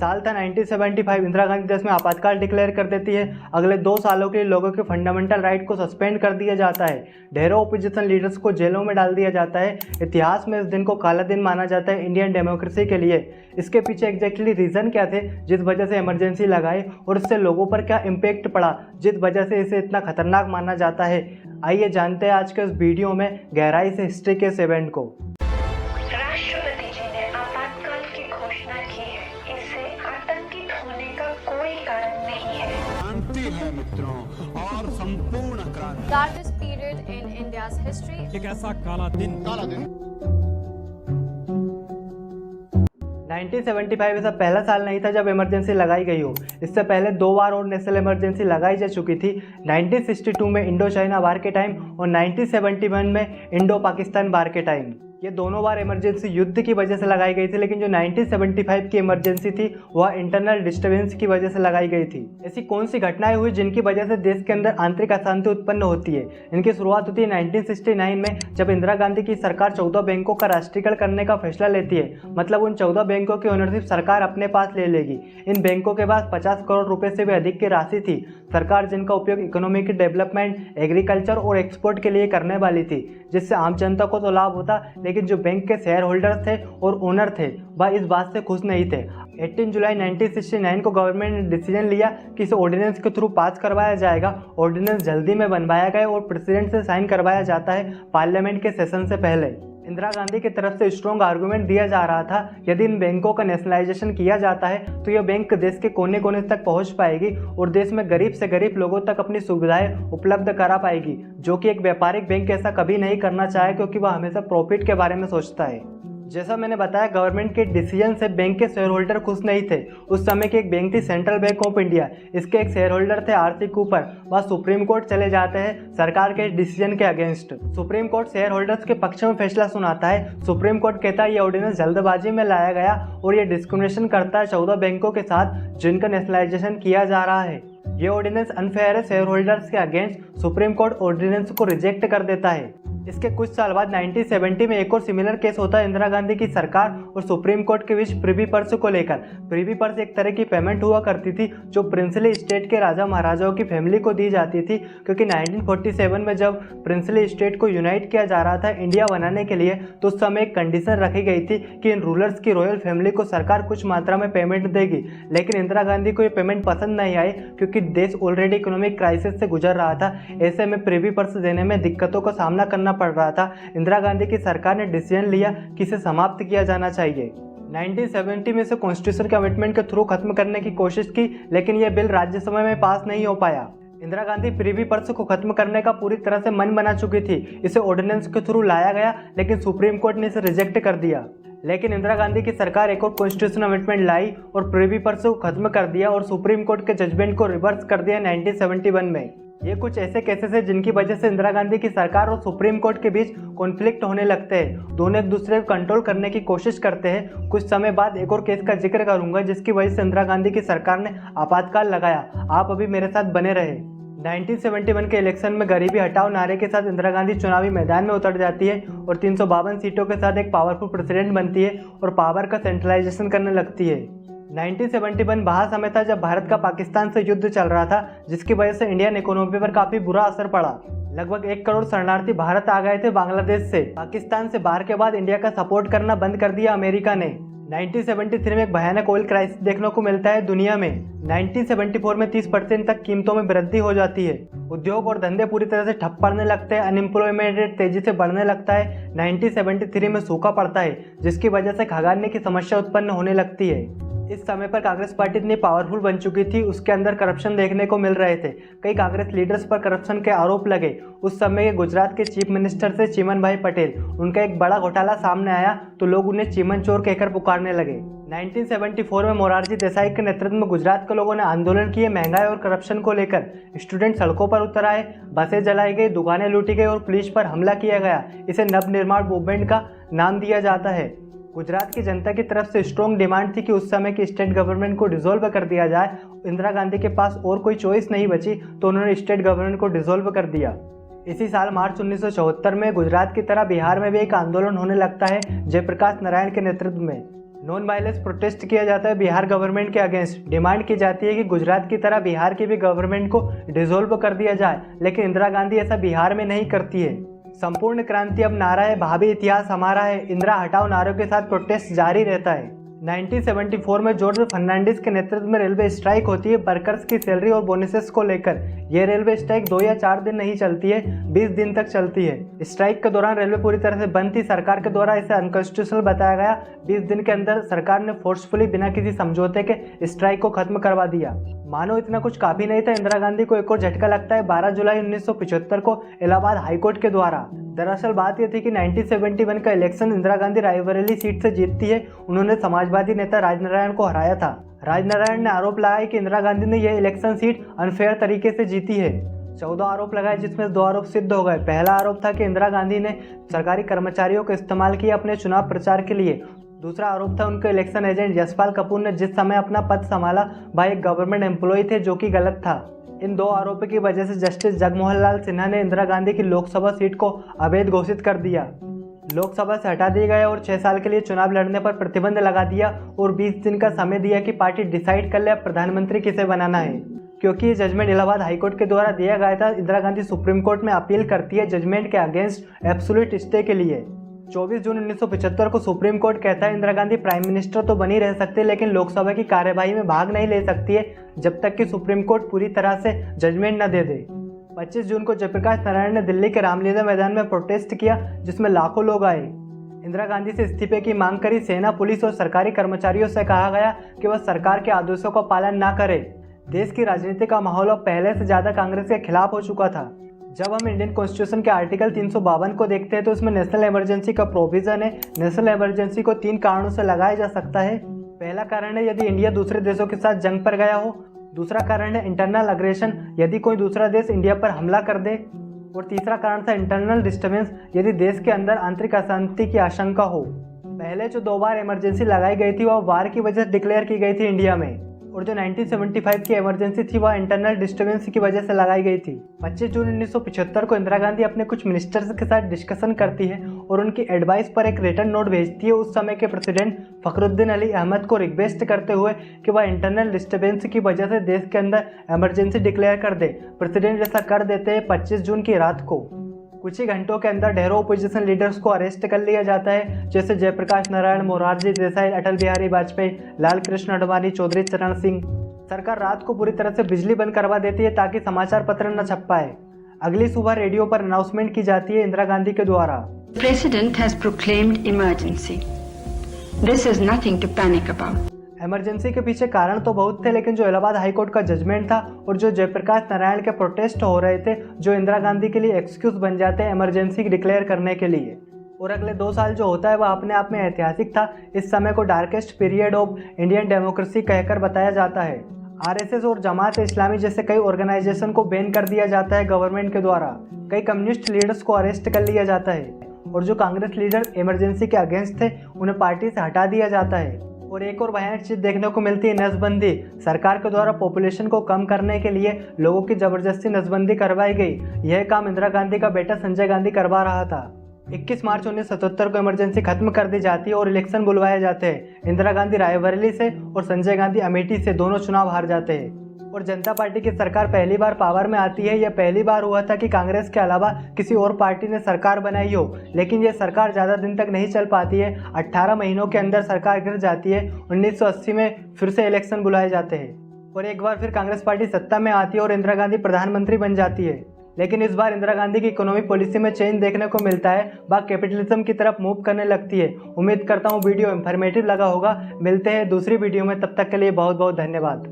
साल था 1975। इंदिरा गांधी देश में आपातकाल डिक्लेयर कर देती है। अगले 2 सालों के लिए लोगों के फंडामेंटल राइट को सस्पेंड कर दिया जाता है। ढेरों ओपोजिशन लीडर्स को जेलों में डाल दिया जाता है। इतिहास में इस दिन को काला दिन माना जाता है इंडियन डेमोक्रेसी के लिए। इसके पीछे एग्जैक्टली रीज़न क्या थे जिस वजह से इमरजेंसी लगाई, और इससे लोगों पर क्या इम्पैक्ट पड़ा जिस वजह से इसे इतना खतरनाक माना जाता है। आइए जानते हैं आज के इस वीडियो में गहराई से हिस्ट्री के इस इवेंट को। राष्ट्रपति जी ने आपातकाल की घोषणा की है। इसे आतंकित होने का कोई कारण नहीं है। क्रांति है मित्रों, और संपूर्ण क्रांति। Darkest period in India's history. एक ऐसा काला दिन 1975 ऐसा पहला साल नहीं था जब इमरजेंसी लगाई गई हो। इससे पहले 2 बार और नेशनल इमरजेंसी लगाई जा चुकी थी। 1962 में इंडो चाइना वार के टाइम और 1971 में इंडो पाकिस्तान वार के टाइम। ये दोनों बार इमरजेंसी युद्ध की वजह से लगाई गई थी, लेकिन जो 1975 की इमरजेंसी थी वह इंटरनल डिस्टर्बेंस की वजह से लगाई गई थी। ऐसी कौन सी घटनाएं हुई जिनकी वजह से देश के अंदर आंतरिक अशांति उत्पन्न होती है? इनकी शुरुआत होती है 1969 में, जब इंदिरा गांधी की सरकार 14 बैंकों का राष्ट्रीयकरण करने का फैसला लेती है। मतलब उन 14 बैंकों की ओनरशिप सरकार अपने पास ले लेगी। इन बैंकों के पास 50 करोड़ रुपए से भी अधिक की राशि थी सरकार जिनका उपयोग इकोनॉमिक डेवलपमेंट, एग्रीकल्चर और एक्सपोर्ट के लिए करने वाली थी, जिससे आम जनता को तो लाभ होता, लेकिन जो बैंक के शेयर होल्डर्स थे और ओनर थे वह इस बात से खुश नहीं थे। 18 जुलाई 1969 को गवर्नमेंट ने डिसीजन लिया कि इसे ऑर्डिनेंस के थ्रू पास करवाया जाएगा। ऑर्डिनेंस जल्दी में बनवाया गया और प्रेसिडेंट से साइन करवाया जाता है पार्लियामेंट के सेशन से पहले। इंदिरा गांधी की तरफ से स्ट्रॉन्ग आर्गुमेंट दिया जा रहा था, यदि इन बैंकों का नेशनलाइजेशन किया जाता है तो यह बैंक देश के कोने कोने तक पहुंच पाएगी और देश में गरीब से गरीब लोगों तक अपनी सुविधाएं उपलब्ध करा पाएगी, जो कि एक व्यापारिक बैंक ऐसा कभी नहीं करना चाहे, क्योंकि वह हमेशा प्रॉफिट के बारे में सोचता है। जैसा मैंने बताया, गवर्नमेंट के डिसीजन से बैंक के शेयर होल्डर खुश नहीं थे। उस समय की एक बैंक थी सेंट्रल बैंक ऑफ इंडिया। इसके एक शेयर होल्डर थे आरसी कूपर। वह सुप्रीम कोर्ट चले जाते हैं सरकार के डिसीजन के against. Supreme court share holders के पक्ष में फैसला सुनाता है। सुप्रीम कोर्ट कहता है ये ऑर्डिनेंस जल्दबाजी में लाया गया और ये डिस्क्रिमिनेशन करता है 14 बैंकों के साथ जिनका नेशनलाइजेशन किया जा रहा है। ये ऑर्डिनेंस अनफेयर है शेयर होल्डर्स के अगेंस्ट। सुप्रीम कोर्ट ऑर्डिनेंस को रिजेक्ट कर देता है। इसके कुछ साल बाद 1970 में एक और सिमिलर केस होता है इंदिरा गांधी की सरकार और सुप्रीम कोर्ट के बीच प्रिवी पर्स को लेकर। प्रिवी पर्स एक तरह की पेमेंट हुआ करती थी जो प्रिंसली स्टेट के राजा महाराजाओं की फैमिली को दी जाती थी, क्योंकि 1947 में जब प्रिंसली स्टेट को यूनाइट किया जा रहा था इंडिया बनाने के लिए, तो उस समय एक कंडीशन रखी गई थी कि इन रूलर्स की रॉयल फैमिली को सरकार कुछ मात्रा में पेमेंट देगी। लेकिन इंदिरा गांधी को ये पेमेंट पसंद नहीं आई, क्योंकि देश ऑलरेडी इकोनॉमिक क्राइसिस से गुजर रहा था। ऐसे में प्रिवी पर्स देने में दिक्कतों का सामना करना पड़ रहा था। इंदिरा गांधी की सरकार ने डिसीजन लिया कि इसे समाप्त किया जाना चाहिए। 1970 में इसे कॉन्स्टिट्यूशन के अमेंडमेंट के थ्रू खत्म करने की कोशिश की, लेकिन यह बिल राज्यसभा में पास नहीं हो पाया। इंदिरा गांधी प्रिवी पर्स को खत्म करने का पूरी तरह से मन बना चुकी थी। इसे ऑर्डिनेंस के थ्रू लाया गया, लेकिन सुप्रीम कोर्ट ने इसे रिजेक्ट कर दिया। लेकिन इंदिरा गांधी की सरकार एक और कॉन्स्टिट्यूशन अमेंडमेंट लाई और प्रिवी पर्स को खत्म कर दिया और सुप्रीम कोर्ट के जजमेंट को रिवर्स कर दिया 1971 में। ये कुछ ऐसे केसेस हैं जिनकी वजह से इंदिरा गांधी की सरकार और सुप्रीम कोर्ट के बीच कॉन्फ्लिक्ट होने लगते हैं। दोनों एक दूसरे को कंट्रोल करने की कोशिश करते हैं। कुछ समय बाद एक और केस का जिक्र करूंगा जिसकी वजह से इंदिरा गांधी की सरकार ने आपातकाल लगाया। आप अभी मेरे साथ बने रहे। 1971 के इलेक्शन में गरीबी हटाओ नारे के साथ इंदिरा गांधी चुनावी मैदान में उतर जाती है और 352 सीटों के साथ एक पावरफुल प्रेसिडेंट बनती है और पावर का सेंट्रलाइजेशन करने लगती है। 1971 वह समय था जब भारत का पाकिस्तान से युद्ध चल रहा था, जिसकी वजह से इंडियन इकोनॉमी पर काफ़ी बुरा असर पड़ा। लगभग 1 करोड़ शरणार्थी भारत आ गए थे बांग्लादेश से। पाकिस्तान से बाहर के बाद इंडिया का सपोर्ट करना बंद कर दिया अमेरिका ने। 1973 में एक भयानक ऑयल क्राइसिस देखने को मिलता है दुनिया में। 1974 में 30% तक कीमतों में वृद्धि हो जाती है। उद्योग और धंधे पूरी तरह से ठप पड़ने लगते हैं। अनएम्प्लॉयमेंट रेट तेजी से बढ़ने लगता है। 1973 में सूखा पड़ता है, जिसकी वजह से खाद्यान्न की समस्या उत्पन्न होने लगती है। इस समय पर कांग्रेस पार्टी इतनी पावरफुल बन चुकी थी, उसके अंदर करप्शन देखने को मिल रहे थे। कई कांग्रेस लीडर्स पर करप्शन के आरोप लगे। उस समय के गुजरात के चीफ मिनिस्टर थे चिमन भाई पटेल। उनका एक बड़ा घोटाला सामने आया तो लोग उन्हें चिमन चोर कहकर पुकारने लगे। 1974 में मोरारजी देसाई के नेतृत्व में गुजरात के लोगों ने आंदोलन किए महंगाई और करप्शन को लेकर। स्टूडेंट सड़कों पर उतर आए, बसें जलाई गई, दुकानें लूटी गई और पुलिस पर हमला किया गया। इसे नवनिर्माण मूवमेंट का नाम दिया जाता है। गुजरात की जनता की तरफ से स्ट्रॉन्ग डिमांड थी कि उस समय की स्टेट गवर्नमेंट को डिसॉल्व कर दिया जाए। इंदिरा गांधी के पास और कोई चॉइस नहीं बची तो उन्होंने स्टेट गवर्नमेंट को डिसॉल्व कर दिया। इसी साल मार्च 1974 में गुजरात की तरह बिहार में भी एक आंदोलन होने लगता है जयप्रकाश नारायण के नेतृत्व में। नॉन वायलेंस प्रोटेस्ट किया जाता है बिहार गवर्नमेंट के अगेंस्ट। डिमांड की जाती है कि गुजरात की तरह बिहार की भी गवर्नमेंट को डिसॉल्व कर दिया जाए, लेकिन इंदिरा गांधी ऐसा बिहार में नहीं करती है। संपूर्ण क्रांति अब नारा है, भावी इतिहास हमारा है, इंदिरा हटाओ नारों के साथ प्रोटेस्ट जारी रहता है। 1974 में जॉर्ज फर्नांडिस के नेतृत्व में रेलवे स्ट्राइक होती है वर्कर्स की सैलरी और बोनसेस को लेकर। यह रेलवे स्ट्राइक 2 या 4 दिन नहीं चलती है, 20 दिन तक चलती है। स्ट्राइक के दौरान रेलवे पूरी तरह से बंद थी। सरकार के द्वारा इसे अनकॉन्स्टिट्यूशनल बताया गया। 20 दिन के अंदर सरकार ने फोर्सफुली बिना किसी समझौते के स्ट्राइक को खत्म करवा दिया। मानो इतना कुछ काफी नहीं था, इंदिरा गांधी को एक और झटका लगता है 12 जुलाई 1975 को इलाहाबाद हाईकोर्ट के द्वारा। दरअसल बात यह थी कि 1971 का इलेक्शन इंदिरा गांधी रायबरेली सीट से जीतती है। उन्होंने समाजवादी नेता राजनारायण को हराया था। राजनारायण ने आरोप लगाया कि इंदिरा गांधी ने यह इलेक्शन सीट अनफेयर तरीके से जीती है। 14 आरोप लगाए, जिसमें 2 आरोप सिद्ध हो गए। पहला आरोप था कि इंदिरा गांधी ने सरकारी कर्मचारियों को इस्तेमाल किया अपने चुनाव प्रचार के लिए। दूसरा आरोप था उनके इलेक्शन एजेंट यशपाल कपूर ने जिस समय अपना पद संभाला वह एक गवर्नमेंट एम्प्लॉय थे, जो कि गलत था। इन 2 आरोपों की वजह से जस्टिस जगमोहन लाल सिन्हा ने इंदिरा गांधी की लोकसभा सीट को अवैध घोषित कर दिया। लोकसभा से हटा दिए गए और 6 साल के लिए चुनाव लड़ने पर प्रतिबंध लगा दिया और 20 दिन का समय दिया कि पार्टी डिसाइड कर ले अब प्रधानमंत्री किसे बनाना है। क्योंकि ये जजमेंट इलाहाबाद हाईकोर्ट के द्वारा दिया गया था, इंदिरा गांधी सुप्रीम कोर्ट में अपील करती है जजमेंट के अगेंस्ट एब्सोल्यूट स्टे के लिए। 24 जून 1975 को सुप्रीम कोर्ट कहता है इंदिरा गांधी प्राइम मिनिस्टर तो बनी रह सकते, लेकिन लोकसभा की कार्यवाही में भाग नहीं ले सकती है जब तक कि सुप्रीम कोर्ट पूरी तरह से जजमेंट न दे दे। 25 जून को जयप्रकाश नारायण ने दिल्ली के रामलीला मैदान में प्रोटेस्ट किया, जिसमें लाखों लोग आए। इंदिरा गांधी से इस्तीफे की मांग करी। सेना, पुलिस और सरकारी कर्मचारियों से कहा गया कि वह सरकार के आदेशों का पालन न करे। देश की राजनीति का माहौल अब पहले से ज़्यादा कांग्रेस के खिलाफ हो चुका था। जब हम इंडियन कॉन्स्टिट्यूशन के आर्टिकल 352 को देखते हैं तो इसमें नेशनल इमरजेंसी का प्रोविज़न है। नेशनल इमरजेंसी को 3 कारणों से लगाया जा सकता है। पहला कारण है यदि इंडिया दूसरे देशों के साथ जंग पर गया हो। दूसरा कारण है इंटरनल अग्रेशन, यदि कोई दूसरा देश इंडिया पर हमला कर दे। और तीसरा कारण था इंटरनल डिस्टर्बेंस, यदि देश के अंदर आंतरिक अशांति की आशंका हो। पहले जो 2 बार इमरजेंसी लगाई गई थी वह वार की वजह से डिक्लेयर की गई थी इंडिया में, और जो 1975 की इमरजेंसी थी वह इंटरनल डिस्टर्बेंस की वजह से लगाई गई थी। 25 जून 1975 को इंदिरा गांधी अपने कुछ मिनिस्टर्स के साथ डिस्कशन करती है और उनकी एडवाइस पर एक रिटर्न नोट भेजती है उस समय के प्रेसिडेंट फखरुद्दीन अली अहमद को, रिक्वेस्ट करते हुए कि वह इंटरनल डिस्टर्बेंस की वजह से देश के अंदर इमरजेंसी डिक्लेयर कर दे। प्रेसिडेंट ऐसा कर देते हैं 25 जून की रात को। कुछ ही घंटों के अंदर ढेरों ओपोजिशन लीडर्स को अरेस्ट कर लिया जाता है, जैसे जयप्रकाश नारायण, मोरारजी देसाई, अटल बिहारी वाजपेयी, लाल कृष्ण आडवाणी, चौधरी चरण सिंह। सरकार रात को पूरी तरह से बिजली बंद करवा देती है ताकि समाचार पत्र न छप पाए। अगली सुबह रेडियो पर अनाउंसमेंट की जाती है इंदिरा गांधी के द्वारा। President has proclaimed emergency. This is nothing to panic about. Emergency के पीछे कारण तो बहुत थे, लेकिन जो इलाहाबाद हाईकोर्ट का जजमेंट था और जो जयप्रकाश नारायण के प्रोटेस्ट हो रहे थे, जो इंदिरा गांधी के लिए एक्सक्यूज बन जाते हैं इमरजेंसी डिक्लेयर करने के लिए। और अगले 2 साल जो होता है वह अपने आप में ऐतिहासिक था। इस समय को darkest period of Indian democracy कहकर बताया जाता है। आरएसएस और जमात इस्लामी जैसे कई ऑर्गेनाइजेशन को बैन कर दिया जाता है गवर्नमेंट के द्वारा। कई कम्युनिस्ट लीडर्स को अरेस्ट कर लिया जाता है और जो कांग्रेस लीडर इमरजेंसी के अगेंस्ट थे उन्हें पार्टी से हटा दिया जाता है। और एक और भयानक चीज देखने को मिलती है नसबंदी। सरकार के द्वारा पॉपुलेशन को कम करने के लिए लोगों की जबरदस्ती नसबंदी करवाई गई। यह काम इंदिरा गांधी का बेटा संजय गांधी करवा रहा था। 21 मार्च 1977 को इमरजेंसी खत्म कर दी जाती है और इलेक्शन बुलवाए जाते हैं। इंदिरा गांधी रायबरेली से और संजय गांधी अमेठी से दोनों चुनाव हार जाते हैं और जनता पार्टी की सरकार पहली बार पावर में आती है। यह पहली बार हुआ था कि कांग्रेस के अलावा किसी और पार्टी ने सरकार बनाई हो, लेकिन यह सरकार ज़्यादा दिन तक नहीं चल पाती है। 18 महीनों के अंदर सरकार गिर जाती है। 1980 में फिर से इलेक्शन बुलाए जाते हैं और एक बार फिर कांग्रेस पार्टी सत्ता में आती है और इंदिरा गांधी प्रधानमंत्री बन जाती है। लेकिन इस बार इंदिरा गांधी की इकोनॉमिक पॉलिसी में चेंज देखने को मिलता है। वह कैपिटलिज्म की तरफ मूव करने लगती है। उम्मीद करता हूँ वीडियो इंफॉर्मेटिव लगा होगा। मिलते हैं दूसरी वीडियो में, तब तक के लिए बहुत बहुत धन्यवाद।